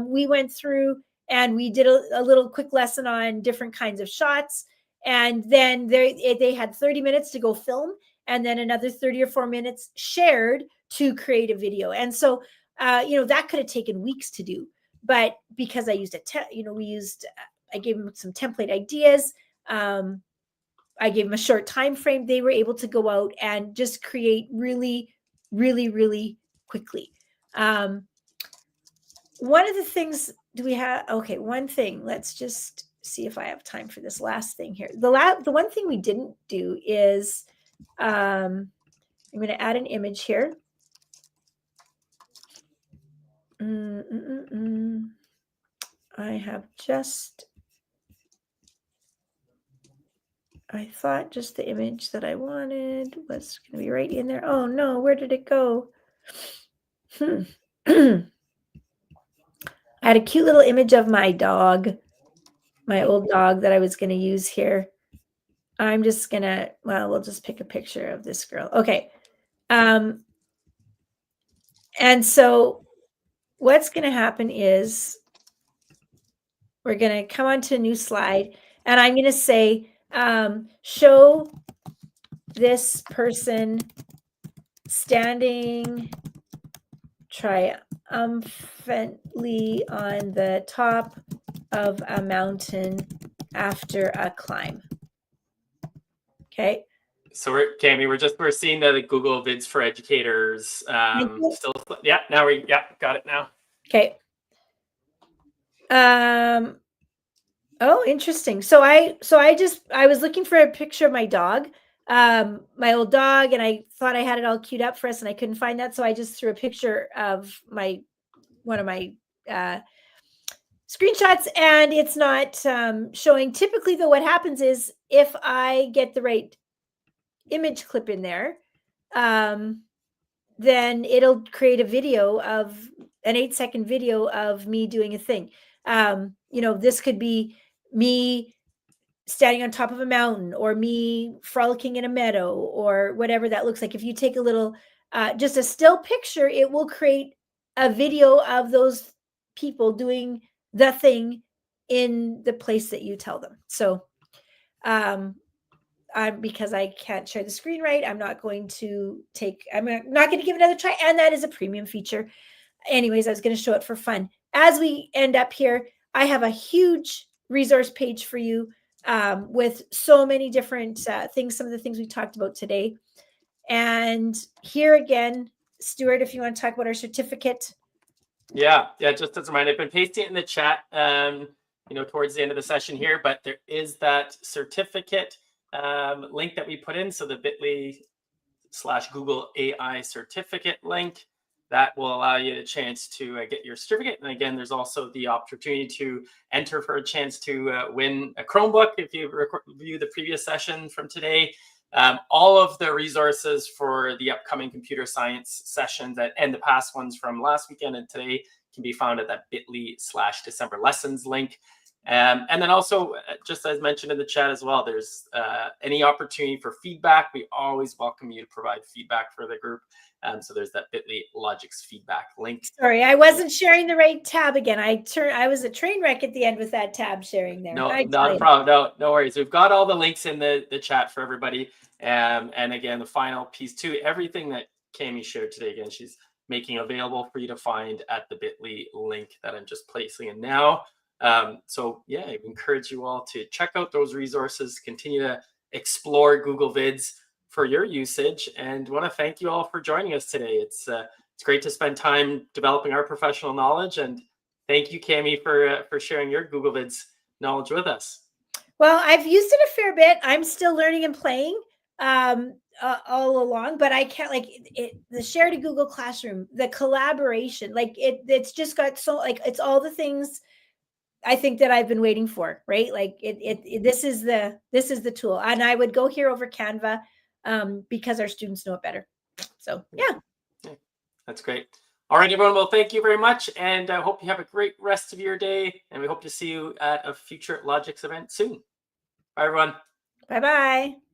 We went through and we did a little quick lesson on different kinds of shots. And then they had 30 minutes to go film and then another 30 or 4 minutes shared to create a video. And so, that could have taken weeks to do. But because I used I gave them some template ideas. I gave them a short time frame. They were able to go out and just create really, really, really quickly. One of the things, do we have? Okay, one thing. Let's just see if I have time for this last thing here. The one thing we didn't do is I'm going to add an image here. I thought just the image that I wanted was going to be right in there. Oh no, where did it go? I had a cute little image of my dog, my old dog that I was going to use here. I'm just going to, we'll just pick a picture of this girl. Okay. And so what's going to happen is we're going to come on to a new slide and I'm going to say, show this person standing triumphantly on the top of a mountain after a climb. Okay. So Cami, we're seeing the Google Vids for Educators. Still, yeah. Now got it now. Okay. Oh, interesting. So I was looking for a picture of my dog, my old dog, and I thought I had it all queued up for us, and I couldn't find that. So I just threw a picture of one of my screenshots, and it's not showing. Typically, though, what happens is if I get the right image clip in there, then it'll create a video of an 8-second video of me doing a thing. You know, this could be me standing on top of a mountain, or me frolicking in a meadow, or whatever that looks like. If you take a little, just a still picture, it will create a video of those people doing the thing in the place that you tell them. So, because I can't share the screen right, I'm not going to give it another try. And that is a premium feature. Anyways, I was going to show it for fun. As we end up here, I have a huge resource page for you, with so many different things, some of the things we talked about today. And here again, Stuart, if you want to talk about our certificate. Yeah, just as a reminder, I've been pasting it in the chat, towards the end of the session here, but there is that certificate link that we put in. So the bit.ly/Google AI certificate link. That will allow you a chance to get your certificate. And again, there's also the opportunity to enter for a chance to win a Chromebook if you review the previous session from today. All of the resources for the upcoming computer science sessions and the past ones from last weekend and today can be found at that bit.ly/December lessons link. And then also, just as mentioned in the chat as well, there's any opportunity for feedback. We always welcome you to provide feedback for the group. So there's that bit.ly Logix feedback link. Sorry, I wasn't sharing the right tab again. I was a train wreck at the end with that tab sharing there. No, not a problem. No worries. We've got all the links in the chat for everybody. And again, the final piece too, everything that Cami shared today, again, she's making available for you to find at the bit.ly link that I'm just placing in now. So yeah, I encourage you all to check out those resources, continue to explore Google Vids for your usage, and want to thank you all for joining us today. It's great to spend time developing our professional knowledge, and thank you, Cami, for sharing your Google Vids knowledge with us. Well, I've used it a fair bit. I'm still learning and playing all along, but I can't the share to Google Classroom, the collaboration, it's just got so it's all the things I think that I've been waiting for, right? Like this is the tool, and I would go here over Canva because our students know it better. So yeah. That's great. All right, everyone. Well, thank you very much, and I hope you have a great rest of your day. And we hope to see you at a future Logix event soon. Bye, everyone. Bye-bye.